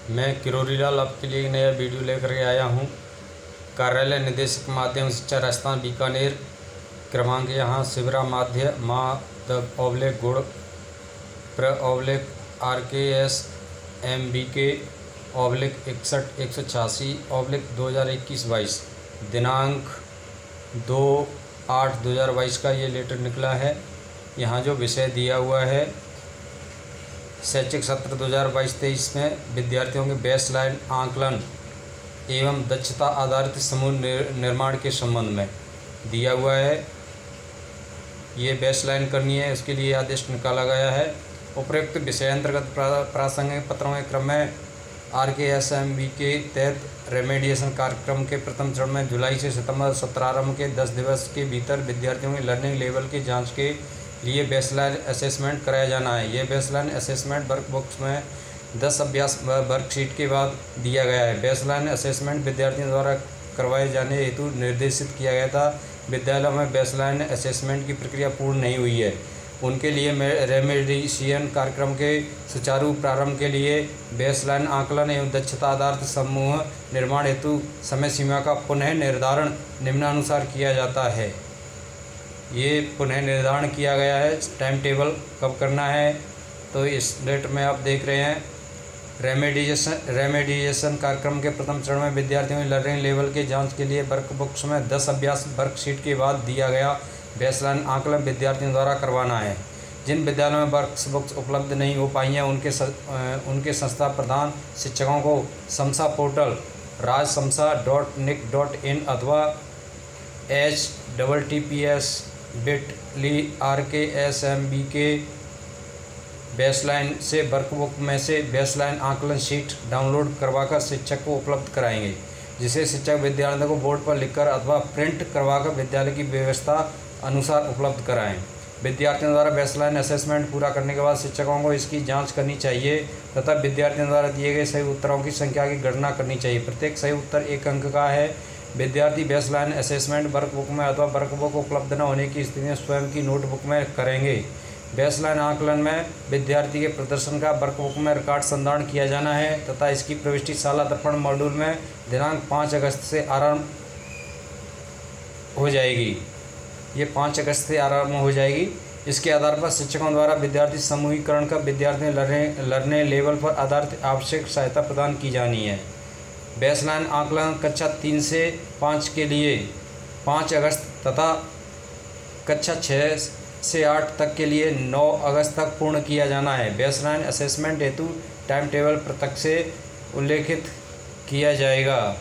मैं किरोरी लाल आपके लिए एक नया वीडियो लेकर के आया हूँ। कार्यालय निदेशक माध्यमिक शिक्षा राजस्थान बीकानेर, क्रमांक यहाँ शिवरा माध्य गुड़ RKS/MBK/61/186/2021-22, दिनांक 2/8/2022 का ये लेटर निकला है। यहाँ जो विषय दिया हुआ है, शैक्षिक सत्र 2022-23 में विद्यार्थियों के बेसलाइन आकलन एवं दक्षता आधारित समूह निर्माण के संबंध में दिया हुआ है। ये बेसलाइन करनी है, इसके लिए आदेश निकाला गया है। उपयुक्त विषय अंतर्गत प्रासंगिक पत्रों के क्रम में RKS/MBK के तहत रेमेडिएशन कार्यक्रम के प्रथम चरण में जुलाई से सितंबर सत्रारंभ के 10 दिवस के भीतर विद्यार्थियों के लर्निंग लेवल की जांच के लिए बेसलाइन असेसमेंट कराया जाना है। यह बेसलाइन असेसमेंट वर्कबुक्स में 10 अभ्यास वर्कशीट के बाद दिया गया है। बेसलाइन असेसमेंट विद्यार्थियों द्वारा करवाए जाने हेतु निर्देशित किया गया था। विद्यालयों में बेसलाइन असेसमेंट की प्रक्रिया पूर्ण नहीं हुई है, उनके लिए रेमेडिएशन कार्यक्रम के सुचारू प्रारंभ के लिए बेसलाइन आकलन एवं दक्षता आधारित समूह निर्माण हेतु समय सीमा का पुनः निर्धारण निम्नानुसार किया जाता है। ये पुनः निर्धारण किया गया है। टाइम टेबल कब करना है, तो इस लेटर में आप देख रहे हैं। रेमेडिएशन कार्यक्रम के प्रथम चरण में विद्यार्थियों की लर्निंग लेवल के जांच के लिए वर्कबुक्स में 10 अभ्यास वर्कशीट के बाद दिया गया बेसलाइन आकलन विद्यार्थियों द्वारा करवाना है। जिन विद्यालयों में वर्कबुक्स उपलब्ध नहीं हो पाई हैं, उनके संस्था प्रधान शिक्षकों को समसा पोर्टल rajsamsa.nic.in अथवा https://bit.ly/RKS/MBK बेसलाइन से वर्कबुक में से बेसलाइन आकलन शीट डाउनलोड करवाकर शिक्षक को उपलब्ध कराएंगे, जिसे शिक्षक विद्यार्थियों को बोर्ड पर लिखकर अथवा प्रिंट करवाकर विद्यालय की व्यवस्था अनुसार उपलब्ध कराएं। विद्यार्थियों द्वारा बेसलाइन असेसमेंट पूरा करने के बाद शिक्षकों को इसकी जांच करनी चाहिए तथा विद्यार्थियों द्वारा दिए गए सही उत्तरों की संख्या की गणना करनी चाहिए। प्रत्येक सही उत्तर 1 अंक का है। विद्यार्थी बेसलाइन असेसमेंट वर्कबुक में अथवा वर्कबुक उपलब्ध न होने की स्थिति में स्वयं की नोटबुक में करेंगे। बेसलाइन आकलन में विद्यार्थी के प्रदर्शन का वर्कबुक में रिकॉर्ड संधारण किया जाना है तथा इसकी प्रविष्टि शाला दर्पण मॉड्यूल में दिनांक 5 अगस्त से आरंभ हो जाएगी। ये 5 अगस्त से आरंभ हो जाएगी। इसके आधार पर शिक्षकों द्वारा विद्यार्थी समूहीकरण का विद्यार्थी लर्निंग लेवल पर आधारित आवश्यक सहायता प्रदान की जानी है। बेसलाइन आकलन कक्षा 3 से 5 के लिए 5 अगस्त तथा कक्षा 6 से 8 तक के लिए 9 अगस्त तक पूर्ण किया जाना है। बेसलाइन असेसमेंट हेतु टाइम टेबल पृथक से उल्लेखित किया जाएगा।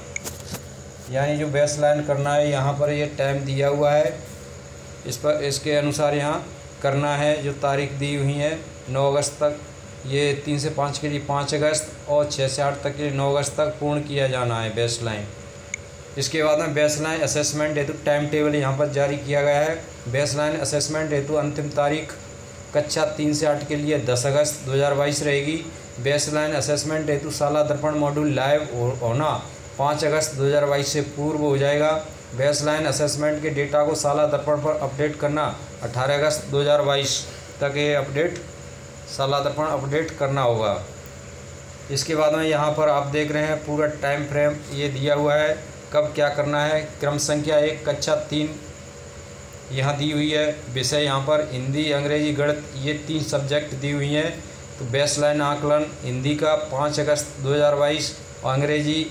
यानी जो बेसलाइन करना है, यहाँ पर ये टाइम दिया हुआ है, इसके अनुसार यहाँ करना है। जो तारीख दी हुई है 9 अगस्त तक, ये 3 से 5 के लिए 5 अगस्त और 6 से 8 तक के लिए 9 अगस्त तक पूर्ण किया जाना है बेसलाइन। इसके बाद में बेसलाइन असेसमेंट हेतु टाइम टेबल यहाँ पर जारी किया गया है। बेसलाइन असेसमेंट हेतु अंतिम तारीख कक्षा 3 से 8 के लिए 10 अगस्त 2022 रहेगी। बेसलाइन असेसमेंट हेतु शाला दर्पण मॉड्यूल लाइव होना 5 अगस्त 2022 से पूर्व हो जाएगा। बेसलाइन असेसमेंट के डेटा को शाला दर्पण पर अपडेट करना 18 अगस्त 2022 तक ये अपडेट शाला दर्पण अपडेट करना होगा। इसके बाद में यहाँ पर आप देख रहे हैं पूरा टाइम फ्रेम ये दिया हुआ है, कब क्या करना है। क्रम संख्या 1 कक्षा 3 यहाँ दी हुई है। विषय यहाँ पर हिंदी, अंग्रेजी, गणित, ये 3 सब्जेक्ट दी हुई हैं। तो बेसलाइन आकलन हिंदी का 5 अगस्त 2022 और अंग्रेजी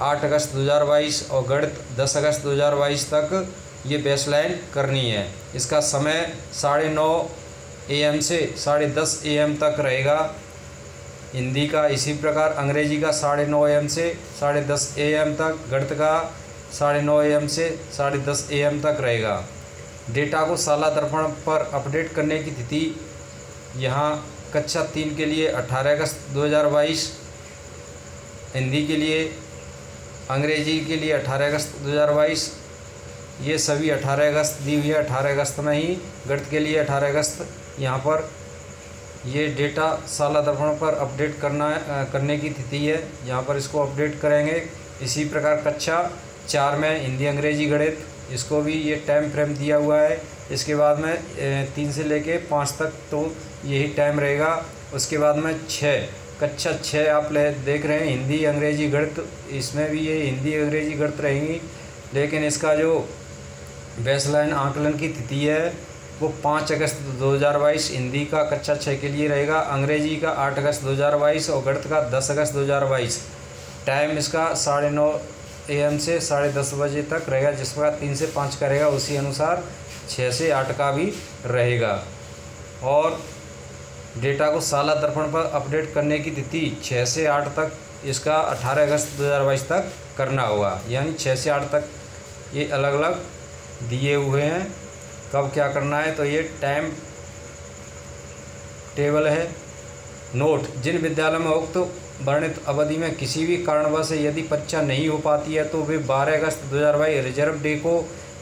8 अगस्त 2022 और गणित 10 अगस्त 2022 तक ये बेसलाइन करनी है। इसका समय 9:30 AM से 10:30 AM तक रहेगा हिंदी का। इसी प्रकार अंग्रेजी का 9:30 AM से 10:30 AM तक, गणित का 9:30 AM से 10:30 AM तक रहेगा। डेटा को शाला दर्पण पर अपडेट करने की तिथि यहाँ कक्षा 3 के लिए 18 अगस्त 2022, हिंदी के लिए, अंग्रेजी के लिए 18 अगस्त 2022, ये सभी 18 अगस्त दी हुई है। 18 अगस्त में ही गणित के लिए 18 अगस्त यहाँ पर ये डेटा शाला दर्पण पर अपडेट करने की तिथि है, यहाँ पर इसको अपडेट करेंगे। इसी प्रकार कक्षा 4 में हिंदी, अंग्रेजी, गणित, इसको भी ये टाइम फ्रेम दिया हुआ है। इसके बाद में 3 से लेके 5 तक तो यही टाइम रहेगा। उसके बाद में 6 कक्षा 6 आप देख रहे हैं हिंदी अंग्रेजी गणित, इसमें भी ये हिंदी अंग्रेजी गणित रहेंगी, लेकिन इसका जो बेसलाइन आकलन की तिथि है वो 5 अगस्त 2022 हिंदी का कक्षा 6 के लिए रहेगा, अंग्रेजी का 8 अगस्त 2022 और गणित का 10 अगस्त 2022। टाइम इसका 9:30 AM से 10:30 बजे तक रहेगा, जिस प्रकार 3 से 5 का रहेगा उसी अनुसार 6 से 8 का भी रहेगा। और डेटा को साला दर्पण पर अपडेट करने की तिथि 6 से 8 तक, इसका 18 अगस्त 2022 तक करना होगा, यानी 6 से 8 तक ये अलग अलग दिए हुए हैं कब क्या करना है। तो ये टाइम टेबल है। नोट: जिन विद्यालयों में उक्त वर्णित अवधि में किसी भी कारणवश यदि परीक्षा नहीं हो पाती है तो वे 12 अगस्त 2022 रिजर्व डे को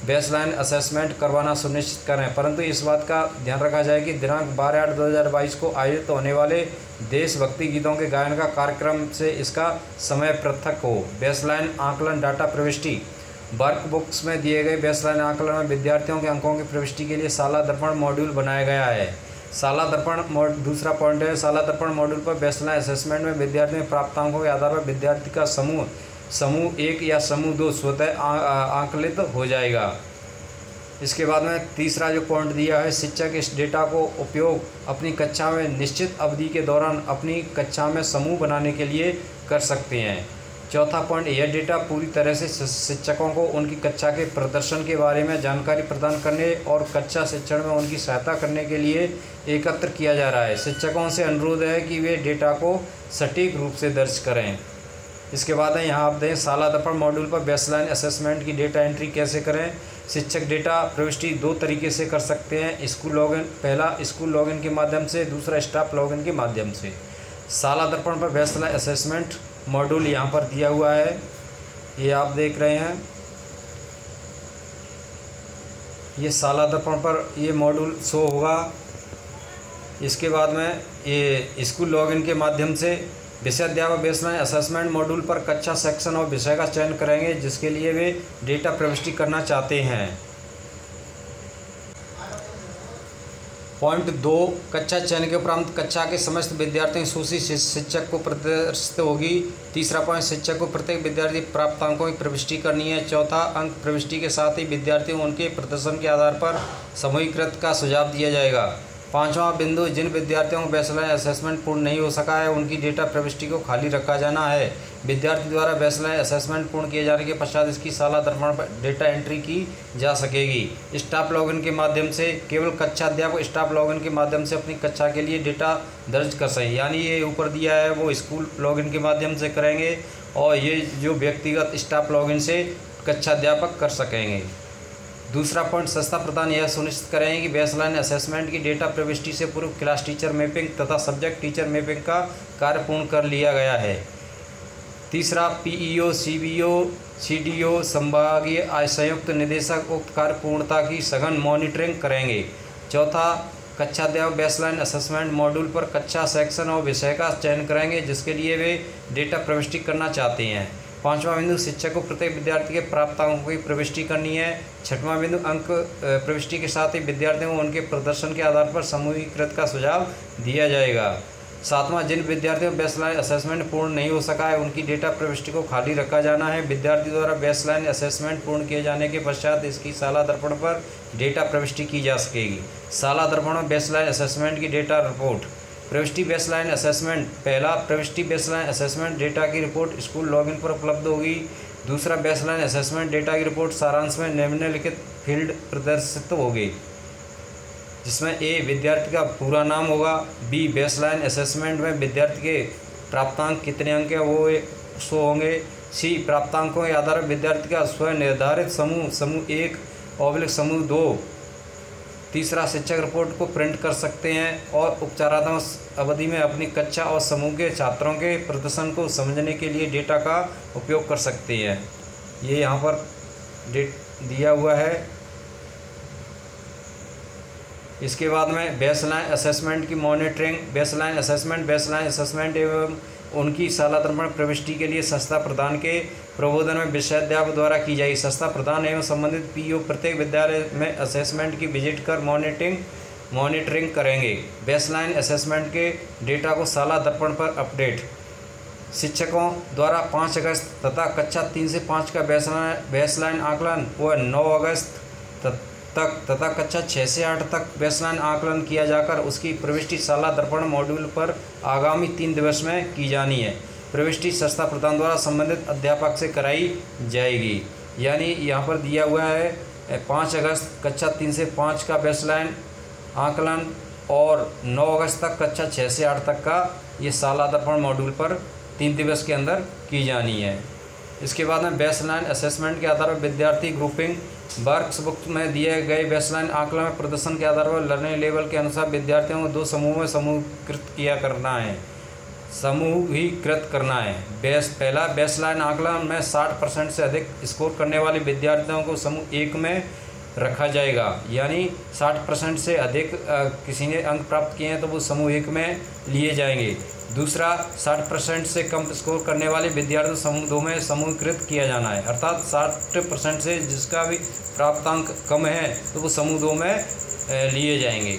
बेसलाइन असेसमेंट करवाना सुनिश्चित करें, परंतु इस बात का ध्यान रखा जाए कि दिनांक 12/8/2022 को आयोजित होने वाले देशभक्ति गीतों के गायन का कार्यक्रम से इसका समय पृथक हो। बेसलाइन आकलन डाटा प्रविष्टि: वर्कबुक्स में दिए गए बेसलाइन आकलन में विद्यार्थियों के अंकों की प्रविष्टि के लिए साला दर्पण मॉड्यूल बनाया गया है। साला दर्पण दूसरा पॉइंट है, साला दर्पण मॉड्यूल पर बेसलाइन असेसमेंट में विद्यार्थियों के प्राप्त अंकों के आधार पर विद्यार्थी का समूह 1 या समूह 2 स्वतः आकलित हो जाएगा। इसके बाद में तीसरा जो पॉइंट दिया है, शिक्षक इस डेटा को उपयोग अपनी कक्षा में निश्चित अवधि के दौरान अपनी कक्षा में समूह बनाने के लिए कर सकते हैं। चौथा पॉइंट, यह डेटा पूरी तरह से शिक्षकों को उनकी कक्षा के प्रदर्शन के बारे में जानकारी प्रदान करने और कक्षा शिक्षण में उनकी सहायता करने के लिए एकत्र किया जा रहा है। शिक्षकों से अनुरोध है कि वे डेटा को सटीक रूप से दर्ज करें। इसके बाद है यहाँ आप दें, साला दर्पण मॉड्यूल पर बेसलाइन असेसमेंट की डेटा एंट्री कैसे करें। शिक्षक डेटा प्रविष्टि 2 तरीके से कर सकते हैं, स्कूल लॉगिन, पहला स्कूल लॉगिन के माध्यम से, दूसरा स्टाफ लॉगिन के माध्यम से। साला दर्पण पर बेसलाइन असेसमेंट मॉड्यूल यहाँ पर दिया हुआ है, ये आप देख रहे हैं। ये साला दर्पण पर ये मॉड्यूल शो होगा। इसके बाद में ये स्कूल लॉगिन के माध्यम से विषयाध्यापक बेसलाइन असेसमेंट मॉड्यूल पर कक्षा सेक्शन और विषय का चयन करेंगे जिसके लिए वे डेटा प्रविष्टि करना चाहते हैं। पॉइंट 2, कक्षा चयन के उपरांत कक्षा के समस्त विद्यार्थियों की सूची शिक्षक को प्रदर्शित होगी। तीसरा पॉइंट, शिक्षक को प्रत्येक विद्यार्थी प्राप्त अंकों की प्रविष्टि करनी है। चौथा, अंक प्रविष्टि के साथ ही विद्यार्थियों उनके प्रदर्शन के आधार पर समूहीकृत का सुझाव दिया जाएगा। पांचवां बिंदु, जिन विद्यार्थियों को बेसलाइन असेसमेंट पूर्ण नहीं हो सका है उनकी डेटा प्रविष्टि को खाली रखा जाना है। विद्यार्थी द्वारा बेसलाइन असेसमेंट पूर्ण किए जाने के पश्चात इसकी साला दर्पण पर डेटा एंट्री की जा सकेगी। स्टाफ लॉगिन के माध्यम से केवल कक्षा अध्यापक स्टाफ लॉगिन के माध्यम से अपनी कक्षा के लिए डेटा दर्ज कर सकें, यानी ये ऊपर दिया है वो स्कूल लॉगिन के माध्यम से करेंगे और ये जो व्यक्तिगत स्टाफ लॉगिन से कक्षा अध्यापक कर सकेंगे। दूसरा पॉइंट, संस्था प्रधान यह सुनिश्चित करेंगे कि बेसलाइन असेसमेंट की डेटा प्रविष्टि से पूर्व क्लास टीचर मैपिंग तथा सब्जेक्ट टीचर मैपिंग का कार्य पूर्ण कर लिया गया है। तीसरा, पीईओ, सीबीओ, सीडीओ, संभागीय संयुक्त निदेशक उक्त कार्य पूर्णता की सघन मॉनिटरिंग करेंगे। चौथा, कक्षा अध्यापक बेसलाइन असेसमेंट मॉड्यूल पर कक्षा सेक्शन और विषय का चयन करेंगे जिसके लिए वे डेटा प्रविष्टि करना चाहते हैं। पांचवां बिंदु, शिक्षक को प्रत्येक विद्यार्थी के प्राप्त अंकों की प्रविष्टि करनी है। छठवां बिंदु, अंक प्रविष्टि के साथ ही विद्यार्थियों को उनके प्रदर्शन के आधार पर समूहीकृत का सुझाव दिया जाएगा। सातवां, जिन विद्यार्थियों बेसलाइन असेसमेंट पूर्ण नहीं हो सका है उनकी डेटा प्रविष्टि को खाली रखा जाना है। विद्यार्थी द्वारा बेसलाइन असेसमेंट पूर्ण किए जाने के पश्चात इसकी साला दर्पण पर डेटा प्रविष्टि की जा सकेगी। साला दर्पण में बेसलाइन असेसमेंट की डेटा रिपोर्ट। प्रविष्टि बेसलाइन असेसमेंट: पहला, प्रविष्टि बेसलाइन असेसमेंट डेटा की रिपोर्ट स्कूल लॉगिन पर उपलब्ध होगी। दूसरा, बेसलाइन असेसमेंट डेटा की रिपोर्ट सारांश में निम्नलिखित फील्ड प्रदर्शित होगी, जिसमें ए, विद्यार्थी का पूरा नाम होगा। बी, बेसलाइन असेसमेंट में विद्यार्थी के प्राप्तांक कितने अंक है वो शो होंगे। सी, प्राप्तांकों के आधार पर विद्यार्थी का स्वयं निर्धारित समूह 1 / समूह 2। तीसरा, शिक्षक रिपोर्ट को प्रिंट कर सकते हैं और उपचारात्मक अवधि में अपनी कक्षा और समूह के छात्रों के प्रदर्शन को समझने के लिए डेटा का उपयोग कर सकते हैं। ये यहाँ पर डेट दिया हुआ है। इसके बाद में बेसलाइन असेसमेंट की मॉनिटरिंग। बेसलाइन असेसमेंट एवं उनकी साला दर्पण प्रविष्टि के लिए संस्था प्रधान के प्रबोधन में विषयाध्यापक द्वारा की जाएगी। संस्था प्रधान एवं संबंधित पीईओ प्रत्येक विद्यालय में असेसमेंट की विजिट कर मॉनिटरिंग करेंगे। बेसलाइन असेसमेंट के डेटा को साला दर्पण पर अपडेट। शिक्षकों द्वारा 5 अगस्त तथा कक्षा 3 से 5 का बेसलाइन आकलन व 9 अगस्त तक तथा कक्षा 6 से 8 तक बेसलाइन आकलन किया जाकर उसकी प्रविष्टि साला दर्पण मॉड्यूल पर आगामी 3 दिवस में की जानी है। प्रविष्टि संस्था प्रधान द्वारा संबंधित अध्यापक से कराई जाएगी। यानी यहाँ पर दिया हुआ है 5 अगस्त कक्षा 3 से 5 का बेसलाइन आकलन और 9 अगस्त तक कक्षा 6 से 8 तक का ये साला दर्पण मॉड्यूल पर 3 दिवस के अंदर की जानी है। इसके बाद में बेसलाइन असेसमेंट के आधार पर विद्यार्थी ग्रुपिंग। वर्कबुक में दिए गए बेसलाइन आकलन में प्रदर्शन के आधार पर लर्निंग लेवल के अनुसार विद्यार्थियों को 2 समूह में समूहीकृत करना है। पहला बेसलाइन आकलन में 60% से अधिक स्कोर करने वाले विद्यार्थियों को समूह 1 में रखा जाएगा। यानी 60% से अधिक किसी ने अंक प्राप्त किए हैं तो वो समूह 1 में लिए जाएंगे। दूसरा, 60% से कम स्कोर करने वाले विद्यार्थी समूह 2 में समूहीकृत किया जाना है। अर्थात 60% से जिसका भी प्राप्तांक कम है तो वो समूह 2 में लिए जाएंगे।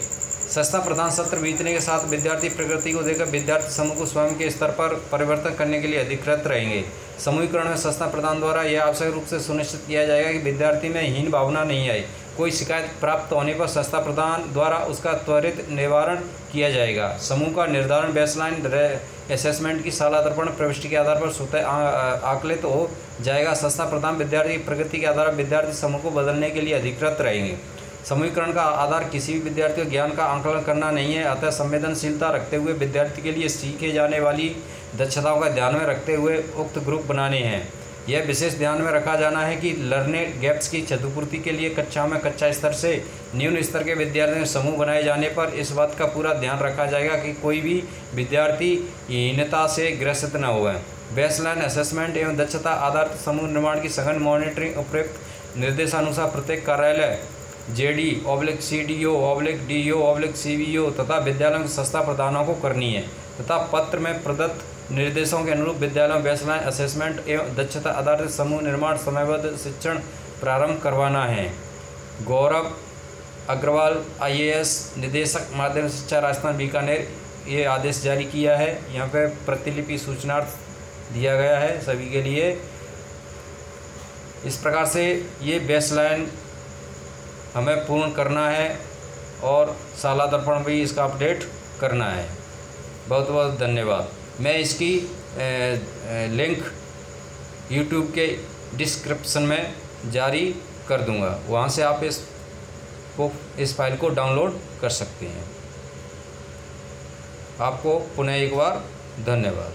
संस्था प्रधान सत्र बीतने के साथ विद्यार्थी प्रगति को देखकर विद्यार्थी समूह को स्वयं के स्तर पर परिवर्तन करने के लिए अधिकृत रहेंगे। समूहीकरण में संस्था प्रधान द्वारा यह आवश्यक रूप से सुनिश्चित किया जाएगा कि विद्यार्थी में हीन भावना नहीं आए। कोई शिकायत प्राप्त होने पर संस्था प्रधान द्वारा उसका त्वरित निवारण किया जाएगा। समूह का निर्धारण बेसलाइन असेसमेंट की साला दर्पण प्रविष्टि के आधार पर स्वतः आकलित हो जाएगा। संस्था प्रधान विद्यार्थी की प्रगति के आधार पर विद्यार्थी समूह को बदलने के लिए अधिकृत रहेंगे। समूहीकरण का आधार किसी भी विद्यार्थी को ज्ञान का आंकलन करना नहीं है। अतः संवेदनशीलता रखते हुए विद्यार्थी के लिए सीखे जाने वाली दक्षताओं का ध्यान में रखते हुए उक्त ग्रुप बनाने हैं। यह विशेष ध्यान में रखा जाना है कि लर्निंग गैप्स की क्षतिपूर्ति के लिए कक्षा में कक्षा स्तर से न्यून स्तर के विद्यार्थियों समूह बनाए जाने पर इस बात का पूरा ध्यान रखा जाएगा कि कोई भी विद्यार्थी हीनता से ग्रसित न हुए। बेसलाइन असेसमेंट एवं दक्षता आधारित समूह निर्माण की सघन मॉनिटरिंग उपयुक्त निर्देशानुसार प्रत्येक कार्यालय JD/CDO/DO/CBO तथा विद्यालयों के संस्था प्रधानों को करनी है तथा पत्र में प्रदत्त निर्देशों के अनुरूप विद्यालयों में बेसलाइन असेसमेंट एवं दक्षता आधारित समूह निर्माण समयबद्ध शिक्षण प्रारंभ करवाना है। गौरव अग्रवाल IAS निदेशक माध्यमिक शिक्षा राजस्थान बीकानेर ये आदेश जारी किया है। यहाँ पे प्रतिलिपि सूचनार्थ दिया गया है सभी के लिए। इस प्रकार से ये बेसलाइन हमें पूर्ण करना है और साला दर्पण भी इसका अपडेट करना है। बहुत बहुत धन्यवाद। मैं इसकी लिंक YouTube के डिस्क्रिप्शन में जारी कर दूंगा, वहाँ से आप इस फाइल को डाउनलोड कर सकते हैं। आपको पुनः एक बार धन्यवाद।